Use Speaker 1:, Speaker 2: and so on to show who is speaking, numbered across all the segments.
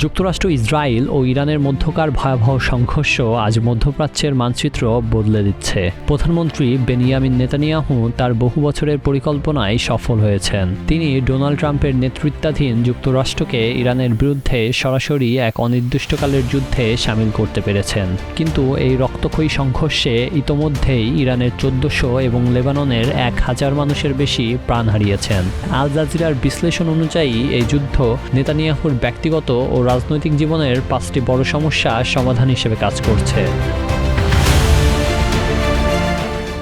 Speaker 1: যুক্তরাষ্ট্র, ইসরায়েল ও ইরানের মধ্যকার ভয়াবহ সংঘর্ষ আজ মধ্যপ্রাচ্যের মানচিত্র বদলে দিচ্ছে। প্রধানমন্ত্রী বেনিয়ামিন নেতানিয়াহু তার বহু বছরের পরিকল্পনায় সফল হয়েছেন। তিনি ডোনাল্ড ট্রাম্পের নেতৃত্বাধীন যুক্তরাষ্ট্রকে ইরানের বিরুদ্ধে সরাসরি এক অনির্দিষ্টকালের যুদ্ধে সামিল করতে পেরেছেন। কিন্তু এই রক্তক্ষয়ী সংঘর্ষে ইতোমধ্যেই ইরানের 1400 এবং লেবাননের 1000 মানুষের বেশি প্রাণ হারিয়েছেন। আল জাজিরার বিশ্লেষণ অনুযায়ী এই যুদ্ধ নেতানিয়াহুর ব্যক্তিগত ও রাজনৈতিক জীবনের 5টি বড় সমস্যা সমাধান হিসেবে কাজ করছে।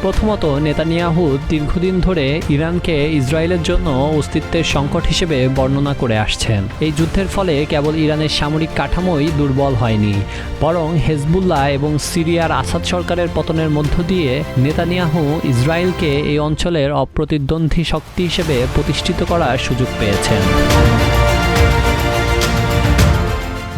Speaker 1: প্রথমত, নেতানিয়াহু দীর্ঘদিন ধরে ইরানকে ইসরায়েলের জন্য অস্তিত্বের সংকট হিসেবে বর্ণনা করে আসছেন। এই যুদ্ধের ফলে কেবল ইরানের সামরিক কাঠামোই দুর্বল হয়নি, বরং হেজবুল্লাহ এবং সিরিয়ার আসাদ সরকারের পতনের মধ্য দিয়ে নেতানিয়াহু ইসরায়েলকে এই অঞ্চলের অপ্রতিদ্বন্দ্বী শক্তি হিসেবে প্রতিষ্ঠিত করার সুযোগ পেয়েছেন।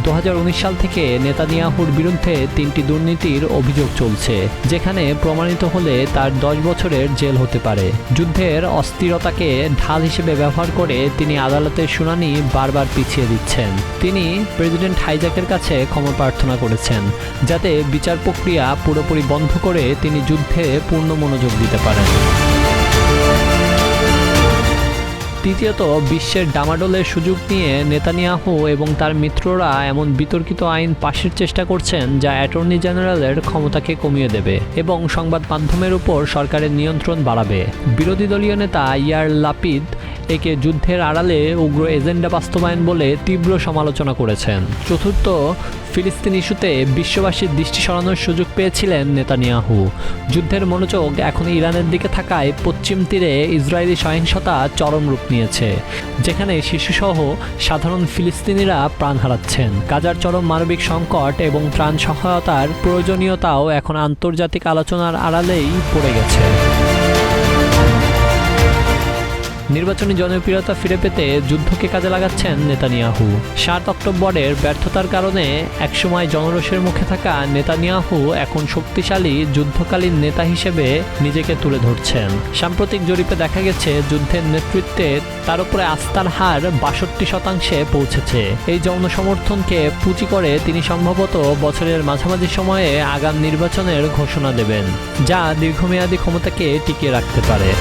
Speaker 1: 2019 সাল থেকে নেতানিয়াহুর বিরুদ্ধে 3টি দুর্নীতির অভিযোগ চলছে, যেখানে প্রমাণিত হলে তার 10 বছরের জেল হতে পারে। যুদ্ধের অস্থিরতাকে ঢাল হিসেবে ব্যবহার করে তিনি আদালতের শুনানি বারবার পিছিয়ে দিচ্ছেন। তিনি প্রেসিডেন্ট হাইজ্যাকের কাছে ক্ষমা প্রার্থনা করেছেন, যাতে বিচার প্রক্রিয়া পুরোপুরি বন্ধ করে তিনি যুদ্ধে পূর্ণ মনোযোগ দিতে পারেন। তৃতীয়ত, বিশ্বের ডামাডোলের সুযোগ নিয়ে নেতানিয়াহু এবং তার মিত্ররা এমন বিতর্কিত আইন পাশের চেষ্টা করছেন যা অ্যাটর্নি জেনারেলের ক্ষমতাকে কমিয়ে দেবে এবং সংবাদ মাধ্যমের উপর সরকারের নিয়ন্ত্রণ বাড়াবে। বিরোধী দলীয় নেতা ইয়ার লাপিদ একে যুদ্ধের আড়ালে উগ্র এজেন্ডা বাস্তবায়ন বলে তীব্র সমালোচনা করেছেন। চতুর্থ, ফিলিস্তিন ইস্যুতে বিশ্ববাসীর দৃষ্টি সরানোর সুযোগ পেয়েছিলেন নেতানিয়াহু। যুদ্ধের মনোযোগ এখন ইরানের দিকে থাকায় পশ্চিম তীরে ইসরায়েলি সহিংসতা চরম রূপ নিয়েছে, যেখানে শিশুসহ সাধারণ ফিলিস্তিনিরা প্রাণ হারাচ্ছেন। গাজার চরম মানবিক সংকট এবং ত্রাণ সহায়তার প্রয়োজনীয়তাও এখন আন্তর্জাতিক আলোচনার আড়ালেই পড়ে গেছে। নির্বাচনী জনপ্রিয়তা ফিরে পেতে যুদ্ধকে কাজে লাগাচ্ছেন নেতানিয়াহু। 7 অক্টোবরের ব্যর্থতার কারণে একসময় জনরোষের মুখে থাকা নেতানিয়াহু এখন শক্তিশালী যুদ্ধকালীন নেতা হিসেবে নিজেকে তুলে ধরছেন। সাম্প্রতিক জরিপে দেখা গেছে যুদ্ধের নেতৃত্বে তার উপরে আস্থার হার 62% পৌঁছেছে। এই জনসমর্থনকে পুঁজি করে তিনি সম্ভবত বছরের মাঝামাঝি সময়ে আগাম নির্বাচনের ঘোষণা দেবেন, যা দীর্ঘমেয়াদী ক্ষমতাকে টিকিয়ে রাখতে পারে।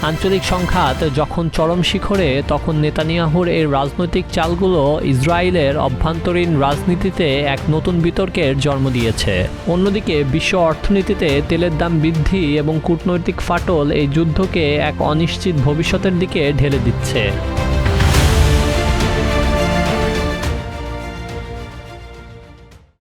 Speaker 1: আঞ্চলিক সংঘাত যখন চরম শিখরে, তখন নেতানিয়াহুর এই রাজনৈতিক চালগুলো ইসরায়েলের অভ্যন্তরীণ রাজনীতিতে এক নতুন বিতর্কের জন্ম দিয়েছে। অন্যদিকে বিশ্ব অর্থনীতিতে তেলের দাম বৃদ্ধি এবং কূটনৈতিক ফাটল এই যুদ্ধকে এক অনিশ্চিত ভবিষ্যতের দিকে ঢেলে দিচ্ছে।